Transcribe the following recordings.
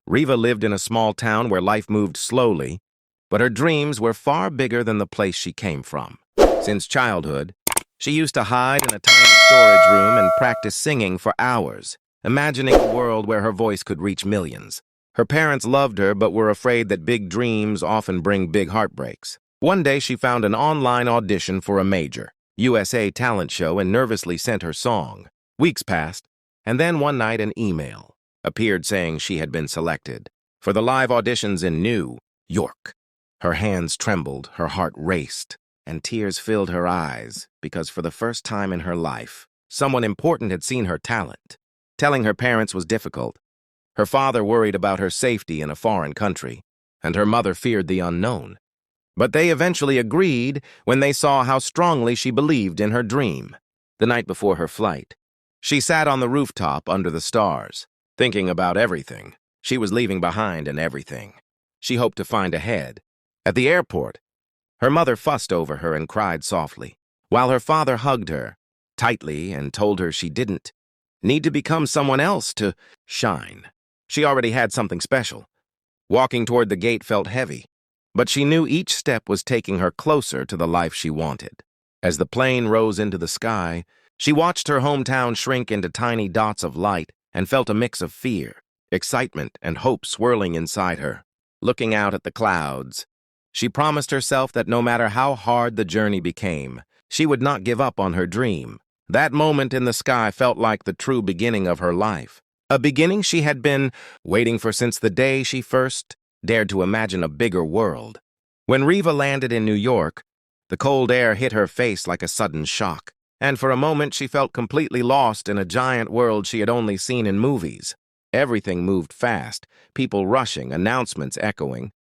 Riva lived in a small town where life moved slowly, but her dreams were far bigger than the place she came from. Since childhood, she used to hide in a tiny storage room and practice singing for hours, imagining a world where her voice could reach millions. Her parents loved her but were afraid that big dreams often bring big heartbreaks. One day she found an online audition for a major USA talent show and nervously sent her song. Weeks passed, and then one night an email appeared saying she had been selected for the live auditions in New York. Her hands trembled, her heart raced, and tears filled her eyes because for the first time in her life, someone important had seen her talent. Telling her parents was difficult. Her father worried about her safety in a foreign country, and her mother feared the unknown. But they eventually agreed when they saw how strongly she believed in her dream. The night before her flight, she sat on the rooftop under the stars, thinking about everything she was leaving behind and everything she hoped to find ahead. At the airport, her mother fussed over her and cried softly, while her father hugged her tightly and told her she didn't need to become someone else to shine. She already had something special. Walking toward the gate felt heavy, but she knew each step was taking her closer to the life she wanted. As the plane rose into the sky, she watched her hometown shrink into tiny dots of light and felt a mix of fear, excitement, and hope swirling inside her. Looking out at the clouds, she promised herself that no matter how hard the journey became, she would not give up on her dream. That moment in the sky felt like the true beginning of her life, a beginning she had been waiting for since the day she first dared to imagine a bigger world. When Riva landed in New York, the cold air hit her face like a sudden shock, and for a moment she felt completely lost in a giant world she had only seen in movies. Everything moved fast, people rushing, announcements echoing,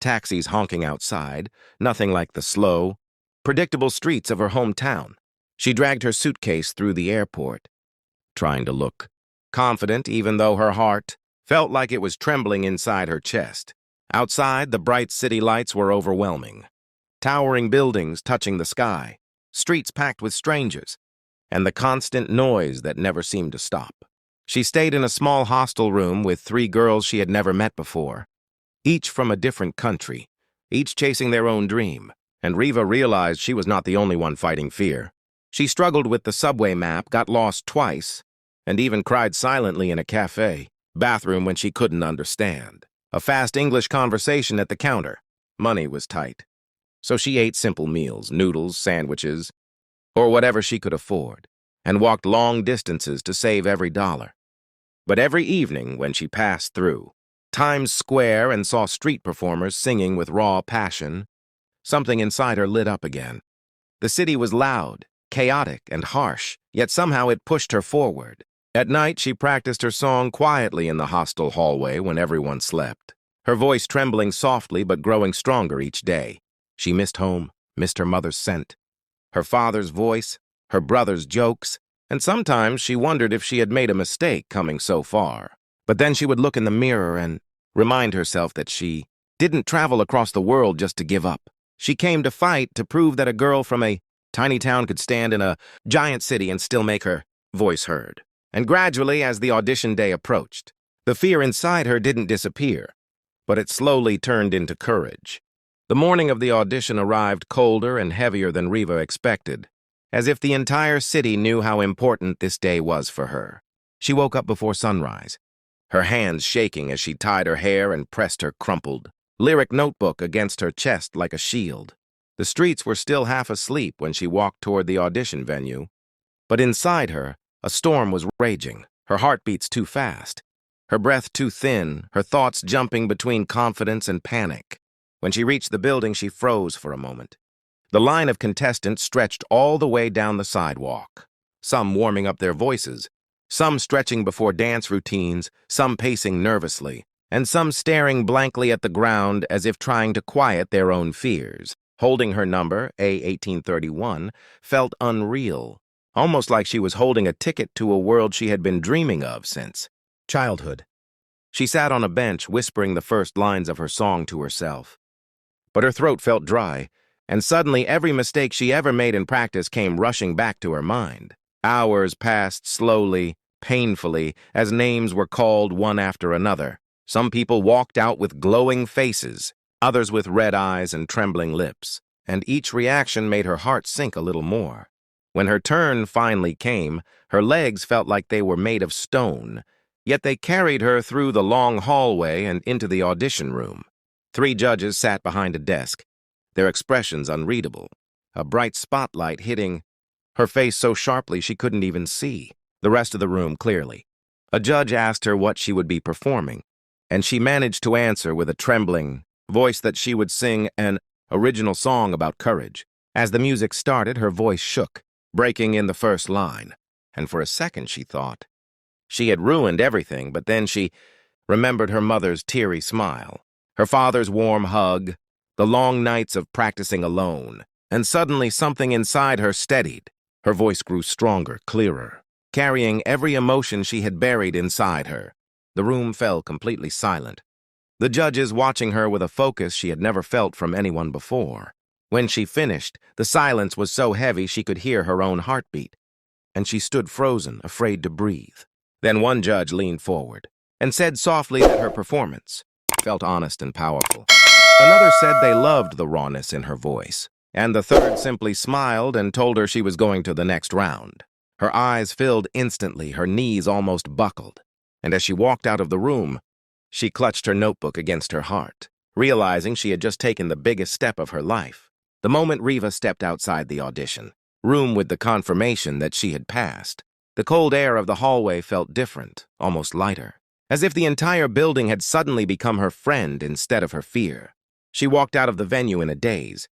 taxis honking outside, nothing like the slow, predictable streets of her hometown. She dragged her suitcase through the airport, trying to look confident even though her heart felt like it was trembling inside her chest. Outside, the bright city lights were overwhelming. Towering buildings touching the sky, streets packed with strangers, and the constant noise that never seemed to stop. She stayed in a small hostel room with 3 girls she had never met before, each from a different country, each chasing their own dream, and Riva realized she was not the only one fighting fear. She struggled with the subway map, got lost twice, and even cried silently in a cafe bathroom when she couldn't understand. A fast English conversation at the counter. Money was tight, so she ate simple meals, noodles, sandwiches, or whatever she could afford, and walked long distances to save every dollar. But every evening when she passed through Times Square and saw street performers singing with raw passion, something inside her lit up again. The city was loud, chaotic, and harsh, yet somehow it pushed her forward. At night, she practiced her song quietly in the hostel hallway when everyone slept, her voice trembling softly but growing stronger each day. She missed home, missed her mother's scent, her father's voice, her brother's jokes, and sometimes she wondered if she had made a mistake coming so far. But then she would look in the mirror and remind herself that she didn't travel across the world just to give up. She came to fight to prove that a girl from a tiny town could stand in a giant city and still make her voice heard. And gradually, as the audition day approached, the fear inside her didn't disappear, but it slowly turned into courage. The morning of the audition arrived colder and heavier than Riva expected, as if the entire city knew how important this day was for her. She woke up before sunrise, her hands shaking as she tied her hair and pressed her crumpled lyric notebook against her chest like a shield. The streets were still half asleep when she walked toward the audition venue, but inside her, a storm was raging, her heartbeats too fast, her breath too thin, her thoughts jumping between confidence and panic. When she reached the building, she froze for a moment. The line of contestants stretched all the way down the sidewalk, some warming up their voices, some stretching before dance routines, some pacing nervously, and some staring blankly at the ground as if trying to quiet their own fears. Holding her number, A1831, felt unreal, almost like she was holding a ticket to a world she had been dreaming of since childhood. She sat on a bench, whispering the first lines of her song to herself. But her throat felt dry, and suddenly every mistake she ever made in practice came rushing back to her mind. Hours passed slowly, painfully, as names were called one after another. Some people walked out with glowing faces, others with red eyes and trembling lips, and each reaction made her heart sink a little more. When her turn finally came, her legs felt like they were made of stone, yet they carried her through the long hallway and into the audition room. 3 judges sat behind a desk, their expressions unreadable, a bright spotlight hitting her face so sharply she couldn't even see the rest of the room clearly. A judge asked her what she would be performing, and she managed to answer with a trembling voice that she would sing an original song about courage. As the music started, her voice shook, breaking in the first line, and for a second she thought she had ruined everything, but then she remembered her mother's teary smile, her father's warm hug, the long nights of practicing alone, and suddenly something inside her steadied. Her voice grew stronger, clearer, carrying every emotion she had buried inside her. The room fell completely silent, the judges watching her with a focus she had never felt from anyone before. When she finished, the silence was so heavy she could hear her own heartbeat, and she stood frozen, afraid to breathe. Then one judge leaned forward and said softly that her performance felt honest and powerful. Another said they loved the rawness in her voice, and the third simply smiled and told her she was going to the next round. Her eyes filled instantly, her knees almost buckled, and as she walked out of the room, she clutched her notebook against her heart, realizing she had just taken the biggest step of her life. The moment Riva stepped outside the audition room with the confirmation that she had passed, the cold air of the hallway felt different, almost lighter, as if the entire building had suddenly become her friend instead of her fear. She walked out of the venue in a daze,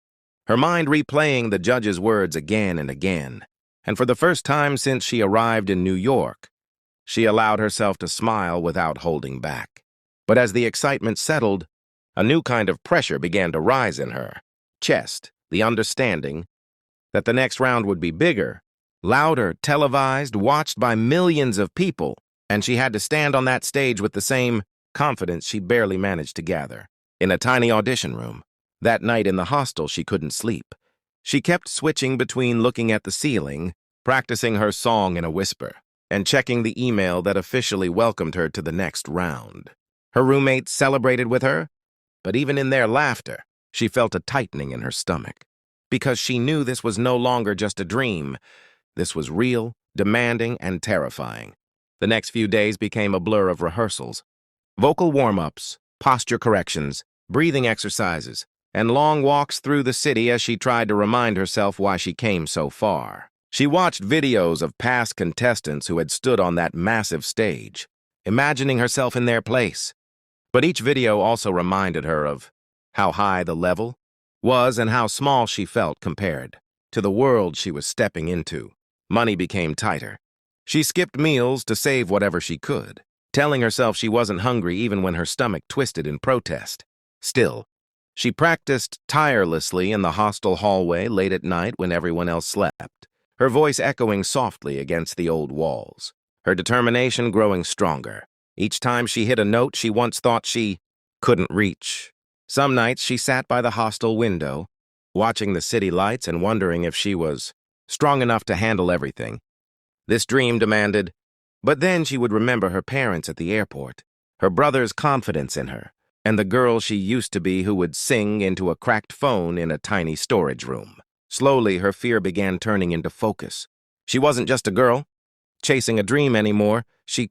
her mind replaying the judge's words again and again, and for the first time since she arrived in New York, she allowed herself to smile without holding back. But as the excitement settled, a new kind of pressure began to rise in her chest, the understanding that the next round would be bigger, louder, televised, watched by millions of people, and she had to stand on that stage with the same confidence she barely managed to gather. In a tiny audition room, that night in the hostel, she couldn't sleep. She kept switching between looking at the ceiling, practicing her song in a whisper, and checking the email that officially welcomed her to the next round. Her roommates celebrated with her, but even in their laughter, she felt a tightening in her stomach, because she knew this was no longer just a dream. This was real, demanding, and terrifying. The next few days became a blur of rehearsals, vocal warm-ups, posture corrections, breathing exercises, and long walks through the city as she tried to remind herself why she came so far. She watched videos of past contestants who had stood on that massive stage, imagining herself in their place. But each video also reminded her of how high the level was and how small she felt compared to the world she was stepping into. Money became tighter. She skipped meals to save whatever she could, telling herself she wasn't hungry even when her stomach twisted in protest. Still, she practiced tirelessly in the hostel hallway late at night when everyone else slept, her voice echoing softly against the old walls, her determination growing stronger. Each time she hit a note she once thought she couldn't reach. Some nights she sat by the hostel window, watching the city lights and wondering if she was strong enough to handle everything this dream demanded. But then she would remember her parents at the airport, her brother's confidence in her, and the girl she used to be who would sing into a cracked phone in a tiny storage room. Slowly, her fear began turning into focus. She wasn't just a girl chasing a dream anymore. She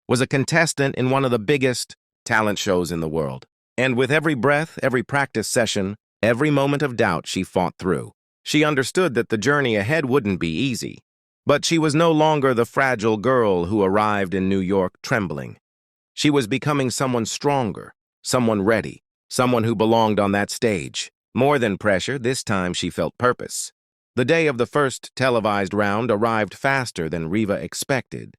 was a contestant in one of the biggest talent shows in the world. And with every breath, every practice session, every moment of doubt she fought through, she understood that the journey ahead wouldn't be easy. But she was no longer the fragile girl who arrived in New York trembling. She was becoming someone stronger, someone ready, someone who belonged on that stage. More than pressure, this time she felt purpose. The day of the first televised round arrived faster than Riva expected,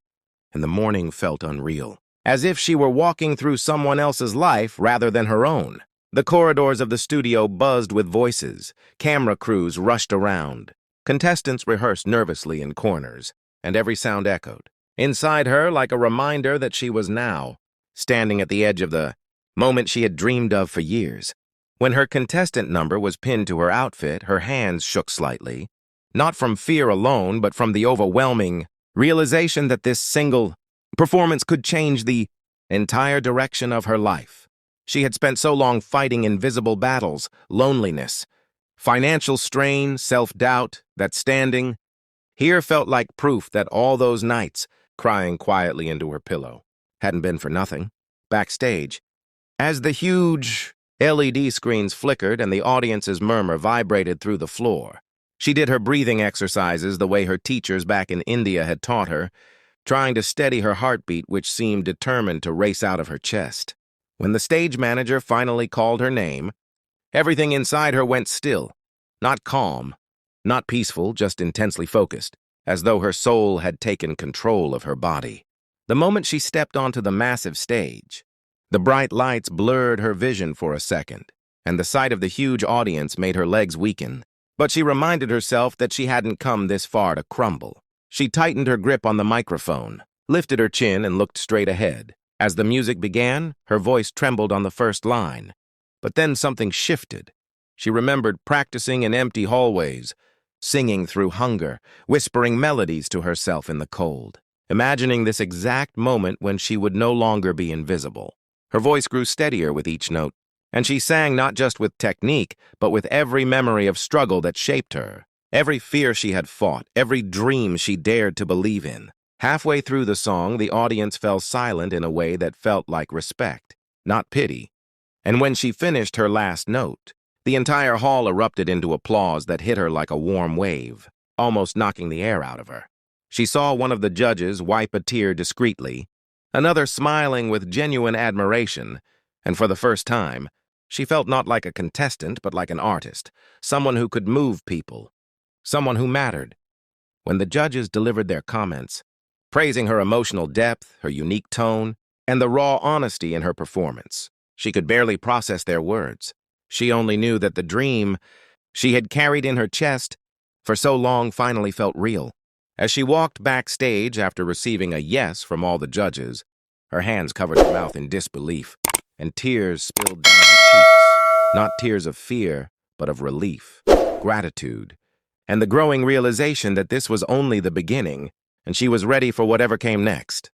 and the morning felt unreal, as if she were walking through someone else's life rather than her own. The corridors of the studio buzzed with voices, camera crews rushed around, contestants rehearsed nervously in corners, and every sound echoed inside her like a reminder that she was now standing at the edge of the moment she had dreamed of for years. When her contestant number was pinned to her outfit, her hands shook slightly, not from fear alone, but from the overwhelming realization that this single performance could change the entire direction of her life. She had spent so long fighting invisible battles, loneliness, financial strain, self-doubt, that standing here felt like proof that all those nights, crying quietly into her pillow, hadn't been for nothing. Backstage, as the huge LED screens flickered and the audience's murmur vibrated through the floor, she did her breathing exercises the way her teachers back in India had taught her, trying to steady her heartbeat, which seemed determined to race out of her chest. When the stage manager finally called her name, everything inside her went still, not calm, not peaceful, just intensely focused, as though her soul had taken control of her body. The moment she stepped onto the massive stage, the bright lights blurred her vision for a second, and the sight of the huge audience made her legs weaken. But she reminded herself that she hadn't come this far to crumble. She tightened her grip on the microphone, lifted her chin, and looked straight ahead. As the music began, her voice trembled on the first line. But then something shifted. She remembered practicing in empty hallways, singing through hunger, whispering melodies to herself in the cold, imagining this exact moment when she would no longer be invisible. Her voice grew steadier with each note, and she sang not just with technique, but with every memory of struggle that shaped her, every fear she had fought, every dream she dared to believe in. Halfway through the song, the audience fell silent in a way that felt like respect, not pity. And when she finished her last note, the entire hall erupted into applause that hit her like a warm wave, almost knocking the air out of her. She saw one of the judges wipe a tear discreetly, another smiling with genuine admiration, and for the first time, she felt not like a contestant but like an artist, someone who could move people, someone who mattered. When the judges delivered their comments, praising her emotional depth, her unique tone, and the raw honesty in her performance, she could barely process their words. She only knew that the dream she had carried in her chest for so long finally felt real. As she walked backstage after receiving a yes from all the judges, her hands covered her mouth in disbelief, and tears spilled down her cheeks. Not tears of fear, but of relief, gratitude, and the growing realization that this was only the beginning, and she was ready for whatever came next.